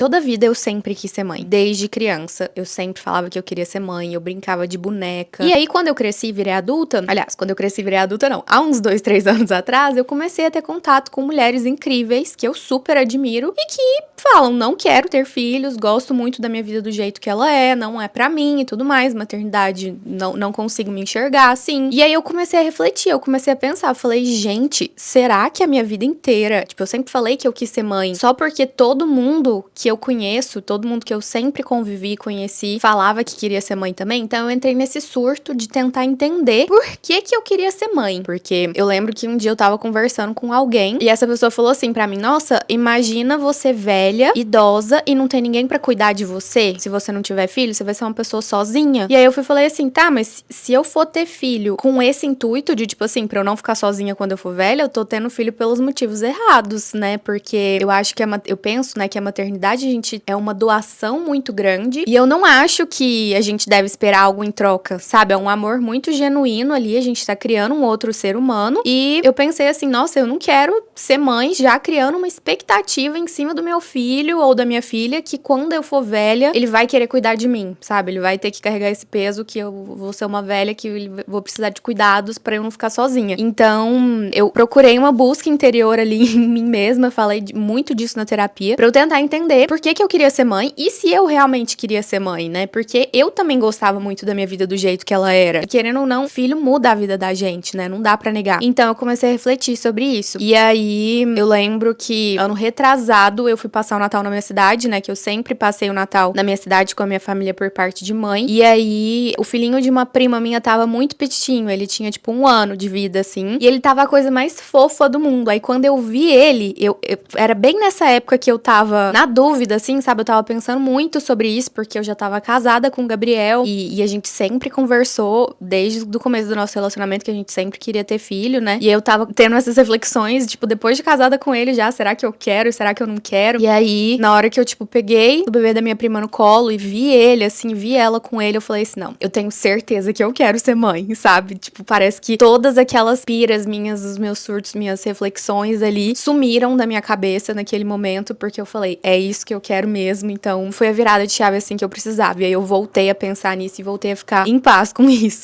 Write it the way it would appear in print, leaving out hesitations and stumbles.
toda a vida eu sempre quis ser mãe. Desde criança, eu sempre falava que eu queria ser mãe, eu brincava de boneca. E aí, quando eu cresci e virei adulta, aliás, quando eu cresci e virei adulta, não, há uns 2, 3 anos atrás, eu comecei a ter contato com mulheres incríveis, que eu super admiro, e que falam, não quero ter filhos, gosto muito da minha vida do jeito que ela é, não é pra mim e tudo mais, maternidade, não consigo me enxergar assim. E aí eu comecei a refletir, eu comecei a pensar, falei, gente, será que a minha vida inteira, tipo, eu sempre falei que eu quis ser mãe, só porque todo mundo que eu conheço, todo mundo que eu sempre convivi, conheci, falava que queria ser mãe também, então eu entrei nesse surto de tentar entender por que eu queria ser mãe, porque eu lembro que um dia eu tava conversando com alguém, e essa pessoa falou assim pra mim, nossa, imagina você velha, idosa, e não tem ninguém pra cuidar de você, se você não tiver filho, você vai ser uma pessoa sozinha. E aí eu falei assim, tá, mas se eu for ter filho com esse intuito de, tipo assim, pra eu não ficar sozinha quando eu for velha, eu tô tendo filho pelos motivos errados, né, porque eu acho que eu penso, né, que a maternidade, gente, é uma doação muito grande, e eu não acho que a gente deve esperar algo em troca, sabe, é um amor muito genuíno ali, a gente tá criando um outro ser humano, e eu pensei assim, nossa, eu não quero ser mãe já criando uma expectativa em cima do meu filho ou da minha filha, que quando eu for velha, ele vai querer cuidar de mim, sabe, ele vai ter que carregar esse peso que eu vou ser uma velha que vou precisar de cuidados pra eu não ficar sozinha. Então, eu procurei uma busca interior ali em mim mesma, falei muito disso na terapia, pra eu tentar entender por que eu queria ser mãe e se eu realmente queria ser mãe, né? Porque eu também gostava muito da minha vida do jeito que ela era. E querendo ou não, filho muda a vida da gente, né? Não dá pra negar. Então, eu comecei a refletir sobre isso. E aí, eu lembro que ano retrasado, eu fui passar o Natal na minha cidade, né? Que eu sempre passei o Natal na minha cidade com a minha família por parte de mãe. E aí, o filhinho de uma prima minha tava muito petitinho. Ele tinha, tipo, 1 ano de vida, assim. E ele tava a coisa mais fofa do mundo. Aí, quando eu vi ele, eu era bem nessa época que eu tava na dúvida, assim, sabe? Eu tava pensando muito sobre isso, porque eu já tava casada com o Gabriel. E a gente sempre conversou, desde o começo do nosso relacionamento, que a gente sempre queria ter filho, né? E eu tava tendo essas reflexões, tipo, depois de casada com ele já, será que eu quero? Será que eu não quero? E aí, na hora que eu, tipo, peguei o bebê da minha prima no colo e vi ele, assim, vi ela com ele, eu falei assim, não, eu tenho certeza que eu quero ser mãe, sabe? Tipo, parece que todas aquelas piras minhas, os meus surtos, minhas reflexões ali, sumiram da minha cabeça naquele momento, porque eu falei, é isso que eu quero mesmo, então foi a virada de chave, assim, que eu precisava. E aí eu voltei a pensar nisso e voltei a ficar em paz com isso.